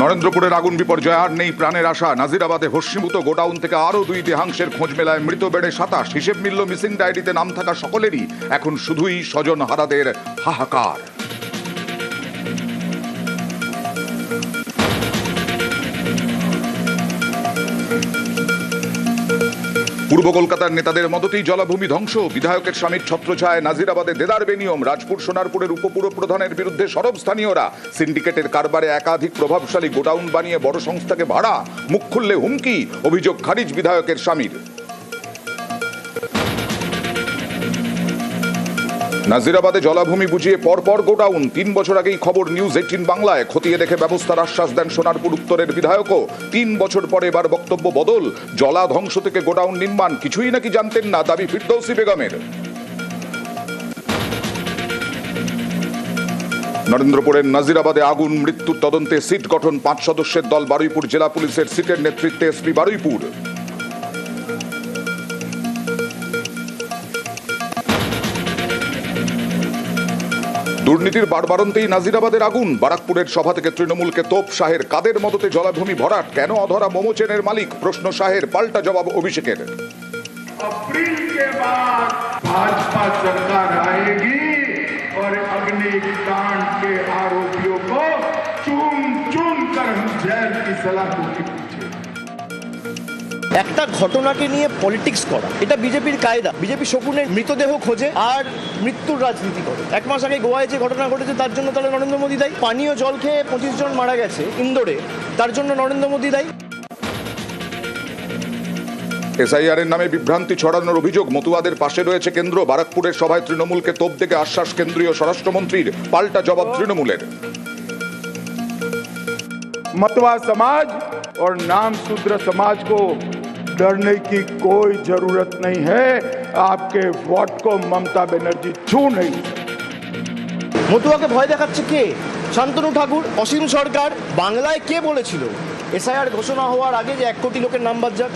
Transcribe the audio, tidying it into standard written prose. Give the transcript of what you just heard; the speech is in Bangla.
নরেন্দ্রপুরের আগুন বিপর্যয় আর নেই প্রাণের আশা। নাজিরাবাদে ভস্মীভূত গোডাউন থেকে আরও 2 দেহাংশের খোঁজ মেলায় মৃত বেড়ে 27। হিসেব মিলল মিসিং ডায়েরিতে নাম থাকা সকলেরই। এখন শুধুই স্বজন হারাদের হাহাকার। পূর্ব কলকাতার নেতাদের মদতেই জলাভূমি ধ্বংস। বিধায়কের স্বামীর ছত্রছায়ায় নাজিরাবাদে দেদার বেনিয়ম। রাজপুর সোনারপুরের উপপুর প্রধানের বিরুদ্ধে সরব স্থানীয়রা। সিন্ডিকেটের কারবারে একাধিক প্রভাবশালী গোডাউন বানিয়ে বড় সংস্থাকে ভাড়া। মুখ খুললে হুমকি, অভিযোগ খারিজ বিধায়কের স্বামীর। নাজিরাবাদে জলাভূমি বুঝিয়ে পরপর গোডাউন। 3 বছর আগেই খবর নিউজ 18 বাংলায়। খতিয়ে দেখে ব্যবস্থার আশ্বাস দেন সোনারপুর উত্তরের বিধায়কও। 3 বছর পরে এবার বক্তব্য বদল। জলা ধ্বংস থেকে গোডাউন নির্মাণ কিছুই নাকি জানতেন না, দাবি ফিরদৌসী বেগমের। নরেন্দ্রপুরের নাজিরাবাদে আগুন, মৃত্যুর তদন্তে সিট গঠন। 5 সদস্যের দল বারুইপুর জেলা পুলিশের সিটের নেতৃত্বে এসপি বারুইপুর। দুর্নীতির বাড়বাড়ন্তেই নাজিরাবাদের আগুন। বারাকপুরের সভা থেকে তৃণমূলকে তোপ। শাহের কাদের মদতে জলাভূমি ভরাট? কেন অধরা মোমো চেনের মালিক? প্রশ্ন শাহের, পাল্টা জবাব অভিষেকের। अप्रैल के बाद भाजपा सरकार आएगी और अग्निकांड के आरोपियों को चुन चुन कर हम जेल की सलाखों के पीछे। একটা ঘটনাকে নিয়ে পলিটিক্স করা এটা বিজেপির কায়দা। বিজেপি শকুনের মৃতদেহ খোঁজে আর মৃত্যুর রাজনীতি করে। 1 মাস আগে গোয়ায় যে ঘটনা ঘটেছে তার জন্য তাহলে নরেন্দ্র মোদী দায়ী। পানীয় জল খেয়ে 25 জন মারা গেছে ইন্দোরে, তার জন্য নরেন্দ্র মোদী দায়ী। এসআইআর এর নামে বিভ্রান্তি ছড়ানোর অভিযোগ। মতুয়াদের পাশে রয়েছে কেন্দ্র। বারাকপুরের সভায় তৃণমূলকে তোপ দেখে আশ্বাস কেন্দ্রীয় স্বরাষ্ট্রমন্ত্রীর। পাল্টা জবাব তৃণমূলের। मतवा समाज और नाम शूद्र समाज को डरने की कोई जरूरत नहीं है। आपके वोट को ममता बनर्जी छू नहीं। মতুয়াকে ভয় দেখাচ্ছে কে? শান্তনু ঠাকুর, অসীম সরকার। বাংলায় কে বলেছিল এসআইআর ঘোষণা হওয়ার আগে যে 1 কোটি লোকের নাম বাদ যাক?